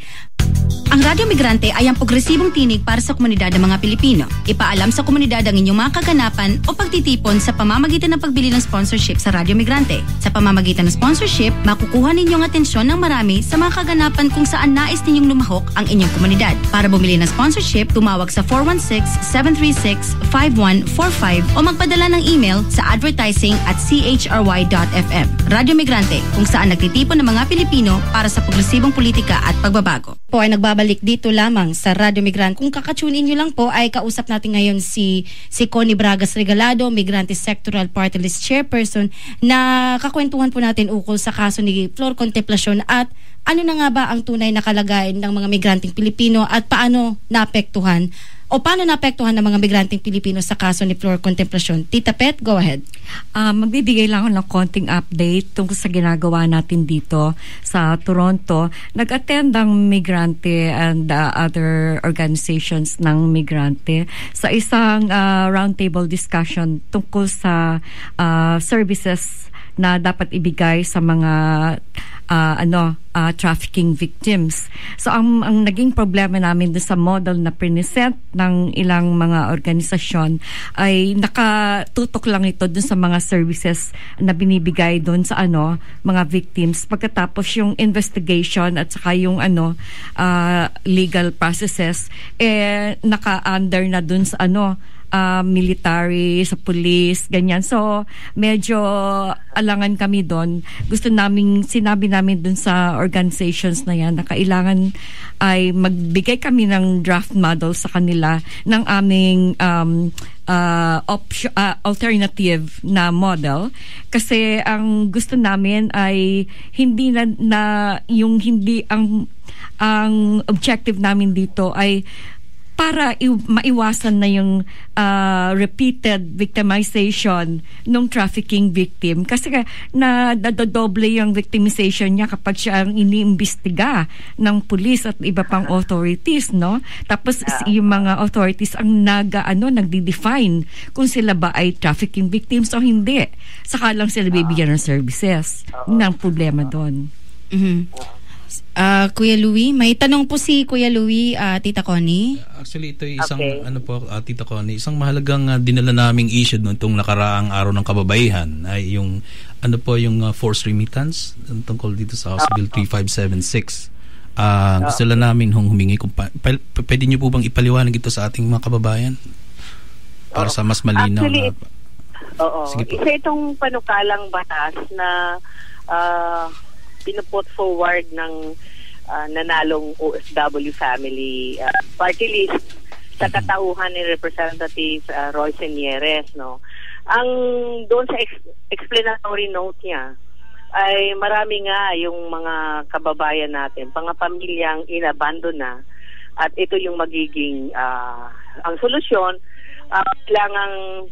Speaker 2: Ang Radyo Migrante ay ang progresibong tinig para sa komunidad ng mga Pilipino. Ipaalam sa komunidad ang inyong mga kaganapan o pagtitipon sa pamamagitan ng pagbili ng sponsorship sa Radyo Migrante. Sa pamamagitan ng sponsorship, makukuha ninyong atensyon ng marami sa mga kaganapan kung saan nais ninyong lumahok ang inyong komunidad. Para bumili ng sponsorship, tumawag sa 416-736-5145 o magpadala ng email sa advertising@chry.fm. Radyo Migrante, kung saan nagtitipon ng mga Pilipino para sa progresibong politika at pagbabago. Po ay nagbabalik dito lamang sa Radyo Migrante. Kung kakatunin nyo lang po, ay kausap natin ngayon si Connie Bragas Regalado, Migrante Sectoral Party List Chairperson, na kakwentuhan po natin ukol sa kaso ni Flor Contemplacion at ano na nga ba ang tunay na kalagayan ng mga migranteng Pilipino at paano naapektuhan ng mga migranteng Pilipino sa kaso ni Flor Contemplacion. Tita Pet, go ahead.
Speaker 4: Magbibigay lang ako ng konting update tungkol sa ginagawa natin dito sa Toronto. Nag-attend ang migrante and other organizations ng migrante sa isang roundtable discussion tungkol sa services na dapat ibigay sa mga trafficking victims. So ang naging problema namin doon sa model na present ng ilang mga organisasyon ay nakatutok lang ito doon sa mga services na binibigay doon sa mga victims, pagkatapos yung investigation at saka yung legal processes naka-under na doon sa military, sa police, ganyan. So, medyo alangan kami doon. Sinabi namin doon sa organizations na yan na kailangan ay magbigay kami ng draft model sa kanila ng aming alternative na model. Kasi ang gusto namin ay hindi ang objective namin dito ay para maiwasan na yung repeated victimization ng trafficking victim. Kasi nadodoble yung victimization niya kapag siya ang iniimbestiga ng police at iba pang authorities, no? Tapos yung mga authorities ang nagdi-define kung sila ba ay trafficking victims o hindi. Saka lang sila bibigyan ng services. Yun ang problema doon.
Speaker 2: Kuya Louie, may tanong po si Kuya Louie, Tita Connie.
Speaker 3: Actually, ito ay isang Tita Connie, isang mahalagang dinala naming issue itong nakaraang araw ng kababaihan ay yung yung forced remittance tungkol dito sa House Bill 3576. Gusto lang namin humingi kung pwede niyo po bang ipaliwanag ito sa ating mga kababayan para sa mas malinaw.
Speaker 7: Actually,
Speaker 3: Sige po.
Speaker 7: Isa itong panukalang batas na pinuput forward ng nanalong OFW family party list sa katauhan ni Representative Roy Senieres, no. Ang doon sa explanatory note niya ay marami nga yung mga kababayan natin, pamilyang inabandon na, at ito yung magiging ang solusyon. Kailangang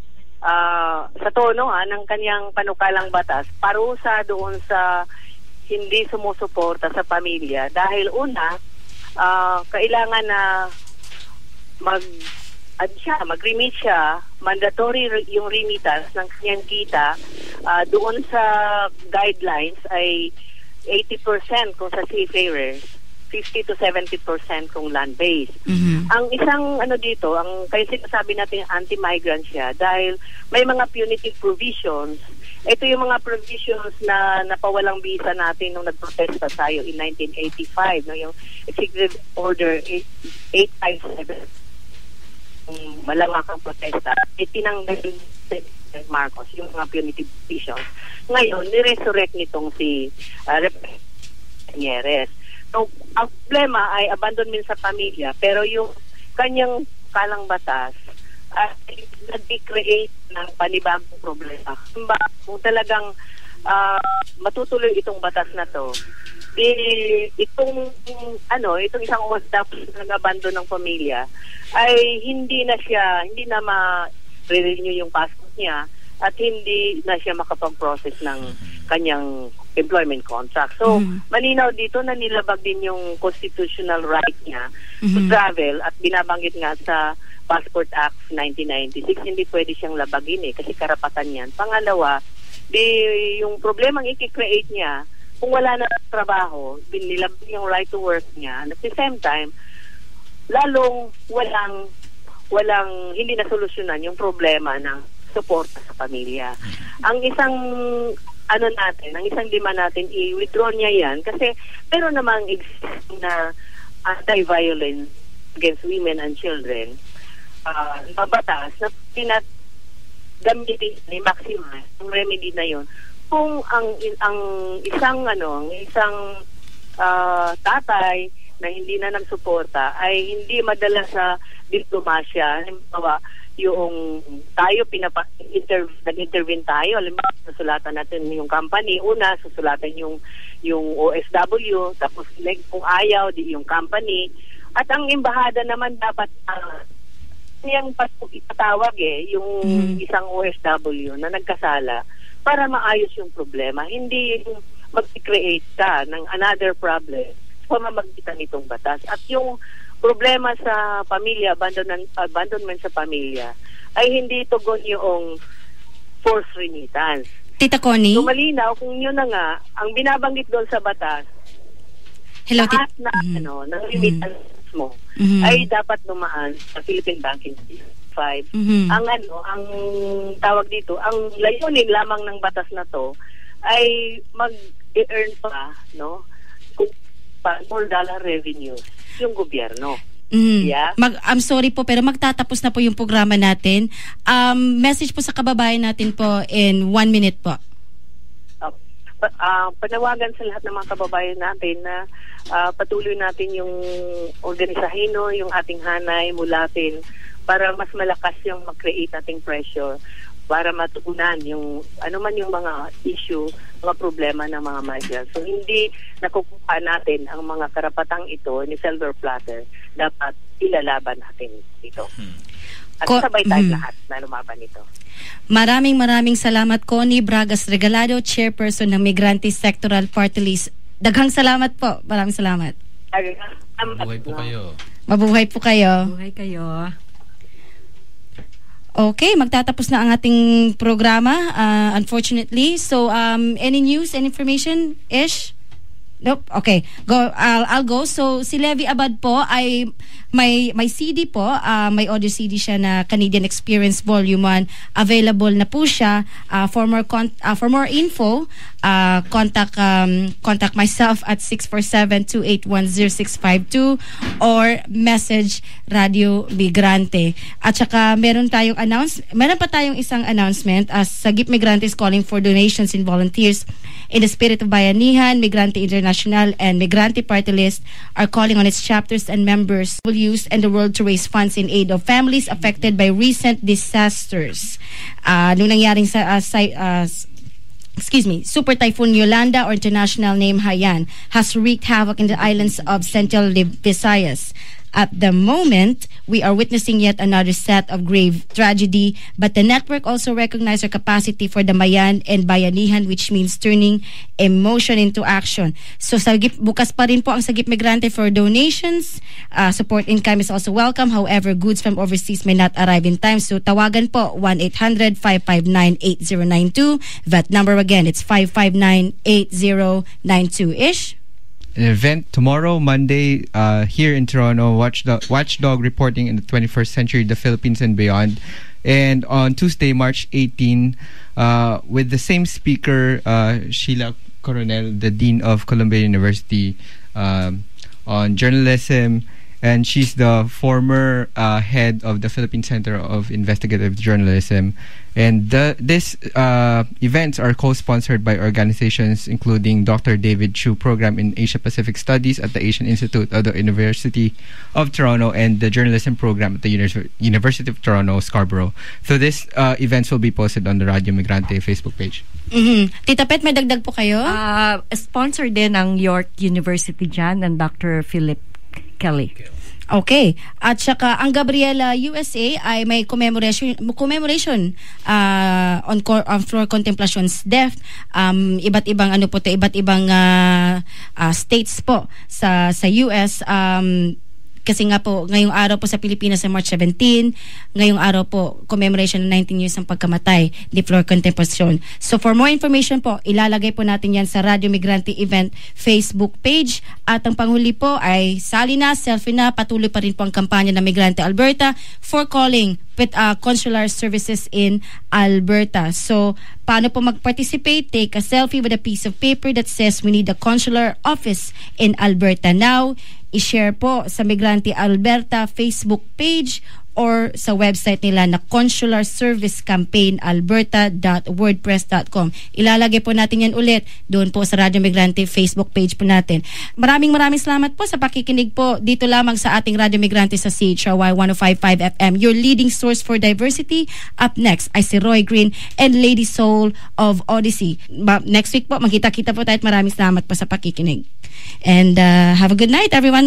Speaker 7: sa tono ng kanyang panukalang batas, parusa doon sa hindi sumusuporta sa pamilya dahil una kailangan na mag-remit siya, mandatory yung remittance ng kanyang kita doon sa guidelines ay 80% kung sa seafarers, 50 to 70% kung land-based. Ang isang dito, ang kaya sinasabi natin anti-migrant siya dahil may mga punitive provisions ito yung mga provisions na napawalang visa natin nung nagprotesta tayo in 1985, no, yung Executive Order 857, malawakang protesta, itinanggal ni Marcos yung mga punitive provisions. Ngayon, niresurrect nitong si Nieres. So, ang problema ay abandonment sa pamilya, pero yung kanyang kalang batas ay nag-create ng panibagong problema. Kung talagang matutuloy itong batas na to, itong isang OFW na nag-abandon ng pamilya ay hindi na ma-renew yung passport niya at hindi na siya makapag-process ng kanyang employment contract. So, malinaw dito na nilabag din yung constitutional right niya to travel at binabanggit nga sa Passport Act 1996, hindi pwede siyang labagin kasi karapatan yan. Pangalawa, yung problemang i-create niya, kung wala na trabaho, nilabag yung right to work niya, and at the same time, lalong walang hindi na solusyonan yung problema ng suporta sa pamilya. Ang isang ang isang demand natin, i-withdraw niya yan kasi pero namang existing na anti-violence against women and children na batas na gamitin ni maximize yung remedy na yon. Kung ang isang tatay na hindi na nagsuporta ay hindi madala sa diplomasya, halimbawa yung tayo nag-intervene tayo, halimbawa susulatan natin yung company, una susulatan yung OFW, tapos kung ayaw di yung company, at ang embahada naman dapat niyang ipatawag yung isang OFW na nagkasala para maayos yung problema, hindi yung mag-create ka ng another problem sa pamamagitan nitong batas. At yung problema sa pamilya, abandonment sa pamilya, ay hindi tugon yung forced remittance.
Speaker 2: Tita Connie?
Speaker 7: So malinaw kung yun na nga, ang binabanggit doon sa batas, lahat na ng remittance mo ay dapat dumaan sa Philippine Banking System 5. Ang tawag dito, ang layunin lamang ng batas na to ay mag-earn pa, $4 revenue yung gobyerno. Yeah?
Speaker 2: I'm sorry po, pero magtatapos na po yung programa natin. Message po sa kababayan natin po in 1 minute po.
Speaker 7: Panawagan sa lahat ng mga kababayan natin na patuloy natin yung organisahin, yung ating hanay, mulatin, para mas malakas yung mag-create nating pressure para matugunan yung yung mga issue, mga problema ng mga migrants. So hindi nakukuha natin ang mga karapatang ito ni Silver Platter, dapat ilalaban natin ito. At sabay tayo lahat na lumaban ito.
Speaker 2: Maraming salamat, Connie Bragas Regalado, Chairperson ng Migrante Sectoral Party List. Daghang salamat po. Maraming salamat.
Speaker 3: Mabuhay po kayo.
Speaker 2: Mabuhay po kayo.
Speaker 4: Mabuhay kayo.
Speaker 2: Okay, magtatapos na ang ating programa, unfortunately. So, any news and information, Ish? Nope. Okay. Go. I'll go. So si Levi Abad po ay may CD po, may audio CD siya na Canadian Experience Volume 1. Available na po siya. For more info, contact myself at 647-281-0652 or message Radio Migrante. At saka meron pa tayong isang announcement as Sagip Migrante is calling for donations and volunteers in the spirit of Bayanihan. Migrante International and Migrante Party List are calling on its chapters and members will use and the world to raise funds in aid of families affected by recent disasters. Nung nangyaring Super Typhoon Yolanda, or international name Haiyan, has wreaked havoc in the islands of Central Visayas. At the moment, we are witnessing yet another set of grave tragedy, but the network also recognized our capacity for the Mayan and Bayanihan, which means turning emotion into action. So bukas pa rin po ang Sagip Migrante for donations. Support in kind is also welcome. However, goods from overseas may not arrive in time. So tawagan po 1-800-559-8092. That number again, it's 559-8092-ish.
Speaker 5: An event tomorrow, Monday, here in Toronto. Watchdog reporting in the 21st century, the Philippines and beyond. And on Tuesday, March 18, with the same speaker, Sheila Coronel, the Dean of Columbia University, on journalism, and she's the former head of the Philippine Center of Investigative Journalism. And these events are co-sponsored by organizations including Dr. David Chu Program in Asia Pacific Studies at the Asian Institute of the University of Toronto and the Journalism Program at the University of Toronto, Scarborough. So these events will be posted on the Radio Migrante Facebook page.
Speaker 2: Tita Pet, may dagdag po kayo?
Speaker 4: Sponsor din ng York University dyan ng Dr. Philip Kelly.
Speaker 2: Okay. At saka ang Gabriela USA ay may commemoration on Flor Contemplacion's death. Iba't ibang states po sa US. Kasi nga po, ngayong araw po sa Pilipinas sa March 17, ngayong araw po, commemoration ng 19 years ng pagkamatay ni Flor Contemplacion. So for more information po, ilalagay po natin yan sa Radio Migrante Event Facebook page. At ang panghuli po ay sali na, selfie na, patuloy pa rin po ang kampanya ng Migrante Alberta for calling with consular services in Alberta. So, paano po mag-participate? Take a selfie with a piece of paper that says we need a consular office in Alberta now. I-share po sa Migrante Alberta Facebook page or sa website nila na consularservicecampaignalberta.wordpress.com. Ilalagay po natin yan ulit doon po sa Radio Migrante Facebook page po natin. Maraming salamat po sa pakikinig po dito lamang sa ating Radio Migrante sa CHRY 105.5 FM, your leading source for diversity. Up next ay si Roy Green and Lady Soul of Odyssey. Next week po, magkita-kita po tayo at maraming salamat po sa pakikinig. And have a good night, everyone.